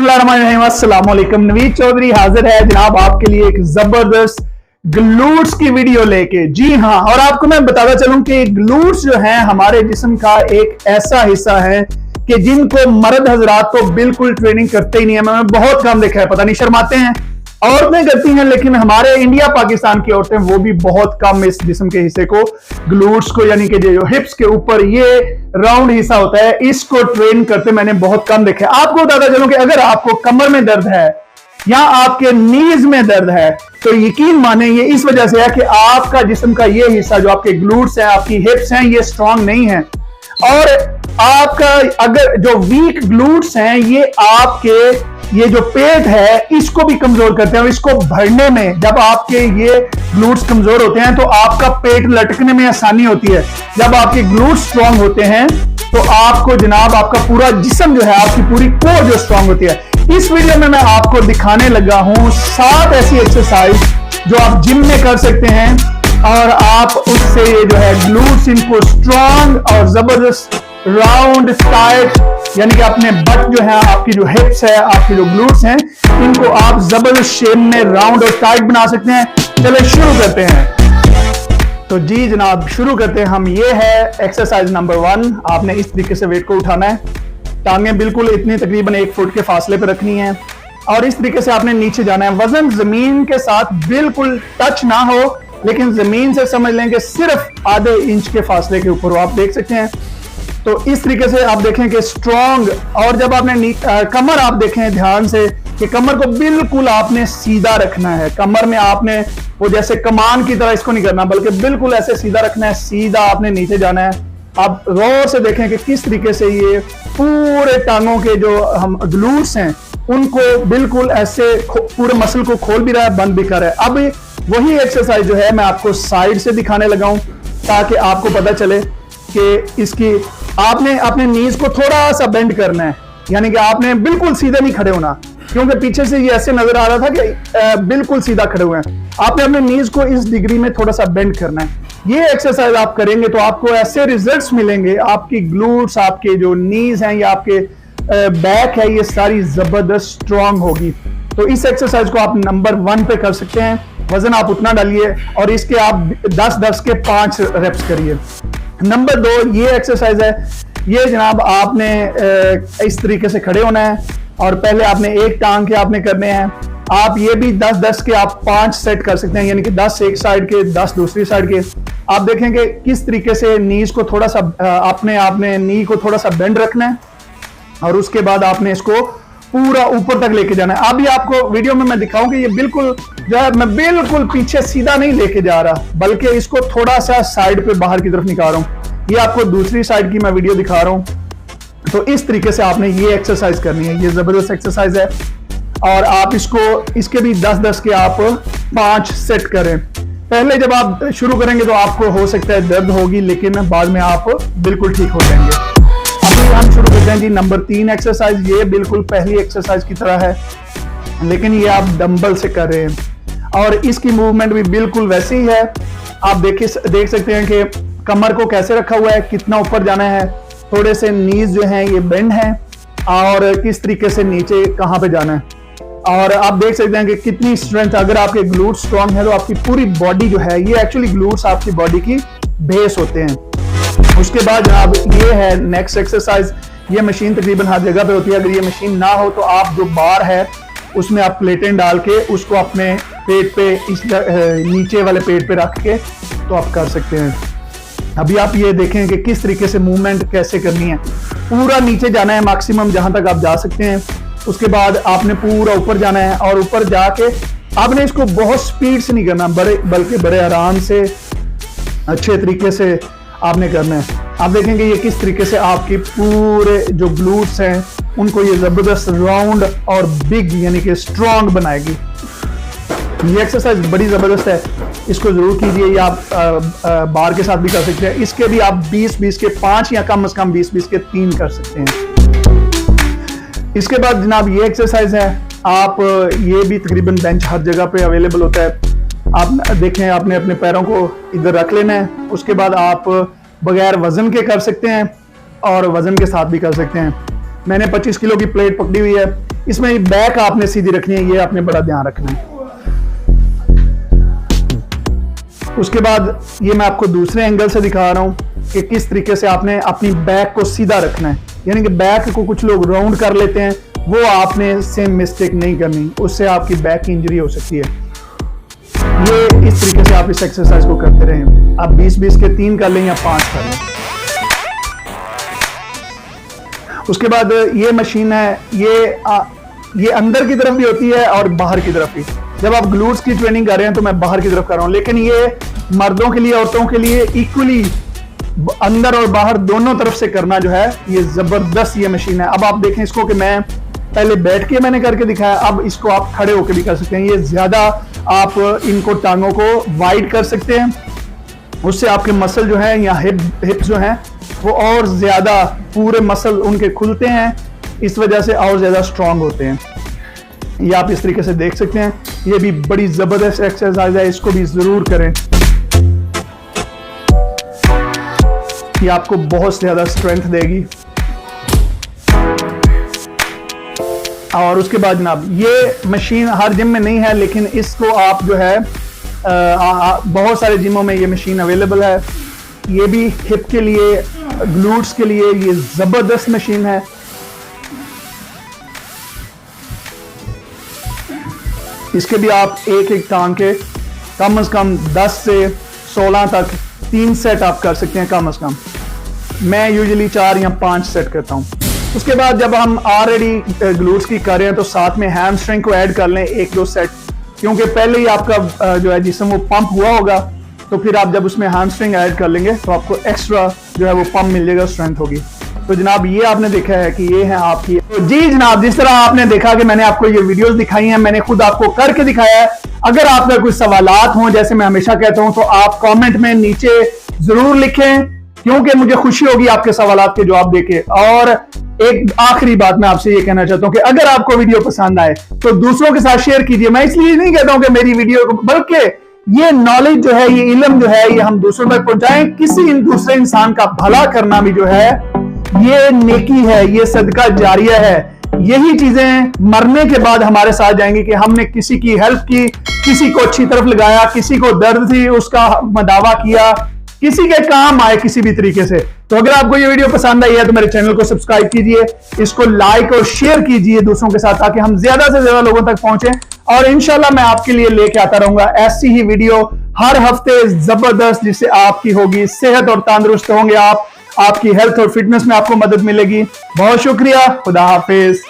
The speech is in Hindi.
बिस्मिल्लाहिर्रहमानिर्रहीम, अस्सलाम वालेकुम। नवीद चौधरी हाजिर है जनाब आपके लिए एक जबरदस्त ग्लूट्स की वीडियो लेके। जी हाँ, और आपको मैं बताता चलूं कि ग्लूट्स जो है हमारे जिस्म का एक ऐसा हिस्सा है कि जिनको मर्द हजरात तो बिल्कुल ट्रेनिंग करते ही नहीं है। मैंने बहुत कम देखा है, पता नहीं शर्माते हैं, औरतें करती हैं, लेकिन हमारे इंडिया पाकिस्तान की औरतें वो भी बहुत कम इस जिस्म के हिस्से को, ग्लूट्स को, यानी कि जो हिप्स के ऊपर ये राउंड हिस्सा होता है, इसको ट्रेन करते मैंने बहुत कम देखा है। आपको बताता चलूं कि अगर आपको कमर में दर्द है या आपके नीज में दर्द है तो यकीन माने ये इस वजह से है कि आपका जिस्म का ये हिस्सा जो आपके ग्लूट्स हैं, आपकी हिप्स हैं, ये स्ट्रांग नहीं है। और आपका अगर जो वीक ग्लूट्स हैं ये आपके ये जो पेट है इसको भी कमजोर करते हैं, और इसको भरने में जब आपके ये ग्लूट्स कमजोर होते हैं तो आपका पेट लटकने में आसानी होती है। जब आपके ग्लूट्स स्ट्रांग होते हैं तो आपको जनाब आपका पूरा जिस्म जो है, आपकी पूरी कोर जो स्ट्रांग होती है। इस वीडियो में मैं आपको दिखाने लगा हूं 7 ऐसी एक्सरसाइज जो आप जिम में कर सकते हैं और आप उससे ये जो है ग्लूट्स इनको स्ट्रांग और जबरदस्त राउंड टाइट, यानी कि अपने बट जो है, आपकी जो हिप्स है, आपके जो ग्लूट्स हैं, इनको आप जबरदस्त शेप में राउंड और टाइट बना सकते हैं। चलिए शुरू करते हैं। तो जी जनाब शुरू करते हैं हम। ये है एक्सरसाइज नंबर 1। आपने इस तरीके से वेट को उठाना है, टांगें बिल्कुल इतनी तकरीबन 1 फुट के फासले पर रखनी है और इस तरीके से आपने नीचे जाना है। वजन जमीन के साथ बिल्कुल टच ना हो, लेकिन जमीन से समझ लें कि सिर्फ आधे इंच के फासले के ऊपर हो। आप देख सकते हैं। तो इस तरीके से आप देखें कि स्ट्रॉन्ग, और जब आपने कमर आप देखें ध्यान से कि कमर को बिल्कुल आपने सीधा रखना है। कमर में आपने वो जैसे कमान की तरह इसको नहीं करना, बल्कि बिल्कुल ऐसे सीधा रखना है, सीधा आपने नीचे जाना है। आप गौर से देखें कि किस तरीके से ये पूरे टांगों के जो हम ग्लूट्स हैं उनको बिल्कुल ऐसे पूरे मसल को खोल भी रहा है, बंद भी कर रहा है। अब वही एक्सरसाइज जो है मैं आपको साइड से दिखाने लगा हूं ताकि आपको पता चले कि इसकी आपने अपने नीज को थोड़ा सा बेंड करना है, यानी कि आपने बिल्कुल सीधे नहीं खड़े होना, क्योंकि पीछे से ये ऐसे नजर आ रहा था कि बिल्कुल सीधा खड़े हुए हैं। आपने अपने नीज को इस डिग्री में थोड़ा सा बेंड करना है। ये एक्सरसाइज आप करेंगे तो आपको ऐसे रिजल्ट्स मिलेंगे, आपकी ग्लूट्स, आपके जो नीज हैं या आपके बैक है, ये सारी जबरदस्त स्ट्रांग होगी। तो इस एक्सरसाइज को आप नंबर 1 पे कर सकते हैं। वजन आप उतना डालिए और इसके आप 10-10 के 5 रेप्स करिए। नंबर 2 ये एक्सरसाइज है। ये जनाब आपने इस तरीके से खड़े होना है और पहले आपने एक टांग के आपने करने हैं। आप ये भी 10-10 के आप 5 सेट कर सकते हैं, यानी कि 10 एक साइड के, 10 दूसरी साइड के। आप देखेंगे किस तरीके से नीज को थोड़ा सा आपने नी को थोड़ा सा बेंड रखना है और उसके बाद आपने इसको पूरा ऊपर तक लेके जाना है। अभी आपको वीडियो में मैं दिखाऊं कि ये बिल्कुल जो है, मैं बिल्कुल पीछे सीधा नहीं लेके जा रहा, बल्कि इसको थोड़ा सा साइड पे बाहर की तरफ निकाल रहा हूं। ये आपको दूसरी साइड की मैं वीडियो दिखा रहा हूं। तो इस तरीके से आपने ये एक्सरसाइज करनी है। ये जबरदस्त एक्सरसाइज है और आप इसके भी 10-10 के आप 5 सेट करें। पहले जब आप शुरू करेंगे तो आपको हो सकता है दर्द होगी, लेकिन बाद में आप बिल्कुल ठीक हो जाएंगे। अभी हम शुरू करते हैं जी नंबर 3 एक्सरसाइज। ये बिल्कुल पहली एक्सरसाइज की तरह है, लेकिन ये आप डंबल से कर रहे हैं और इसकी मूवमेंट भी बिल्कुल वैसी ही है। आप देख सकते हैं कि कमर को कैसे रखा हुआ है, कितना ऊपर जाना है, थोड़े से नीज जो हैं ये बेंड हैं और किस तरीके से नीचे कहाँ पे जाना है। और आप देख सकते हैं कि कितनी स्ट्रेंथ, अगर आपके ग्लूट्स स्ट्रांग है तो आपकी पूरी बॉडी जो है, ये एक्चुअली ग्लूट्स आपकी बॉडी की बेस होते हैं। उसके बाद जनाब ये है नेक्स्ट एक्सरसाइज। ये मशीन तकरीबन हर जगह पे होती है। अगर ये मशीन ना हो तो आप जो बार है उसमें आप प्लेटें डाल के उसको अपने पेट पे, इस नीचे वाले पेट पे रख के तो आप कर सकते हैं। अभी आप ये देखें कि किस तरीके से मूवमेंट कैसे करनी है। पूरा नीचे जाना है मैक्सिमम जहां तक आप जा सकते हैं। उसके बाद आपने पूरा ऊपर जाना है और ऊपर जाके आपने इसको बहुत स्पीड से नहीं करना, बल्कि बड़े आराम से अच्छे तरीके से आपने करना है। आप देखेंगे ये किस तरीके से आपकी पूरे जो ग्लूट्स हैं उनको ये जबरदस्त राउंड और बिग, यानी कि स्ट्रांग बनाएगी। ये एक्सरसाइज बड़ी जबरदस्त है, इसको जरूर कीजिए। ये आप बार के साथ भी कर सकते हैं। इसके भी आप 20-20 के 5 या कम से कम 20-20 के 3 कर सकते हैं। इसके बाद जनाब ये एक्सरसाइज है। आप ये भी तकरीबन बेंच हर जगह पे अवेलेबल होता है। आप देखें, आपने अपने पैरों को इधर रख लेना है। उसके बाद आप बगैर वजन के कर सकते हैं और वजन के साथ भी कर सकते हैं। मैंने 25 किलो की प्लेट पकड़ी हुई है, इसमें बैक आपने सीधी रखनी है, ये आपने बड़ा ध्यान रखना है। उसके बाद ये मैं आपको दूसरे एंगल से दिखा रहा हूं कि किस तरीके से आपने अपनी बैक को सीधा रखना है। यानी कि बैक को कुछ लोग राउंड कर लेते हैं, वो आपने सेम मिस्टेक नहीं करनी, उससे आपकी बैक की इंजरी हो सकती है। ये इस तरीके से आप इस एक्सरसाइज को करते रहें। आप 20-20 के 3 कर लें या 5 कर लें। उसके बाद ये मशीन है, ये अंदर की तरफ भी होती है और बाहर की तरफ भी। जब आप ग्लूट्स की ट्रेनिंग कर रहे हैं तो मैं बाहर की तरफ कर रहा हूं, लेकिन ये मर्दों के लिए औरतों के लिए इक्वली अंदर और बाहर दोनों तरफ से करना जो है, ये जबरदस्त ये मशीन है। अब आप देखें इसको कि मैं पहले बैठ के मैंने करके दिखाया, अब इसको आप खड़े होकर भी कर सकते हैं। ये ज्यादा आप इनको टांगों को वाइड कर सकते हैं, उससे आपके मसल जो है या हिप जो है वो और ज्यादा पूरे मसल उनके खुलते हैं, इस वजह से और ज्यादा स्ट्रांग होते हैं। ये आप इस तरीके से देख सकते हैं। ये भी बड़ी जबरदस्त एक्सरसाइज है, इसको भी जरूर करें। ये आपको बहुत ज्यादा स्ट्रेंथ देगी। और उसके बाद जनाब ये मशीन हर जिम में नहीं है, लेकिन इसको आप जो है बहुत सारे जिमों में ये मशीन अवेलेबल है। ये भी हिप के लिए, ग्लूट्स के लिए ये जबरदस्त मशीन है। इसके भी आप एक एक टांग के कम से कम 10 से 16 तक 3 सेट आप कर सकते हैं कम से कम। मैं यूजुअली 4 या 5 सेट करता हूं। उसके बाद जब हम ऑलरेडी ग्लूट्स की कर रहे हैं तो साथ में हैमस्ट्रिंग को ऐड कर लें 1-2 सेट, क्योंकि पहले ही आपका जो है जिस्म वो पंप हुआ होगा, तो फिर आप जब उसमें हैमस्ट्रिंग ऐड कर लेंगे तो आपको एक्स्ट्रा जो है वो पंप मिल जाएगा, स्ट्रेंथ होगी। तो जनाब ये आपने देखा है कि ये है आपकी। तो जी जनाब, जिस तरह आपने देखा कि मैंने आपको ये वीडियोस दिखाई हैं, मैंने खुद आपको करके दिखाया है। अगर आपका कोई सवालात हों, जैसे मैं हमेशा कहता हूं, तो आप कमेंट में नीचे जरूर लिखें, क्योंकि मुझे खुशी होगी आपके सवालात के जवाब देके। और एक आखिरी बात मैं आपसे ये कहना चाहता हूं कि अगर आपको वीडियो पसंद आए तो दूसरों के साथ शेयर कीजिए। मैं इसलिए नहीं कहता हूं कि मेरी वीडियो, बल्कि ये नॉलेज जो है, ये इल्म जो है, ये हम दूसरों तक पहुंचाएं। किसी दूसरे इंसान का भला करना भी जो है ये नेकी है, ये सदका जारिया है। यही चीजें मरने के बाद हमारे साथ जाएंगी कि हमने किसी की हेल्प की, किसी को अच्छी तरफ लगाया, किसी को दर्द थी उसका मदावा किया, किसी के काम आए किसी भी तरीके से। तो अगर आपको ये वीडियो पसंद आई है तो मेरे चैनल को सब्सक्राइब कीजिए, इसको लाइक और शेयर कीजिए दूसरों के साथ, ताकि हम ज्यादा से ज्यादा लोगों तक पहुंचे। और इंशाल्लाह मैं आपके लिए लेके आता रहूंगा ऐसी ही वीडियो हर हफ्ते जबरदस्त, जिससे आपकी होगी सेहत और तंदुरुस्त होंगे आप, आपकी हेल्थ और फिटनेस में आपको मदद मिलेगी। बहुत शुक्रिया, खुदा हाफिज।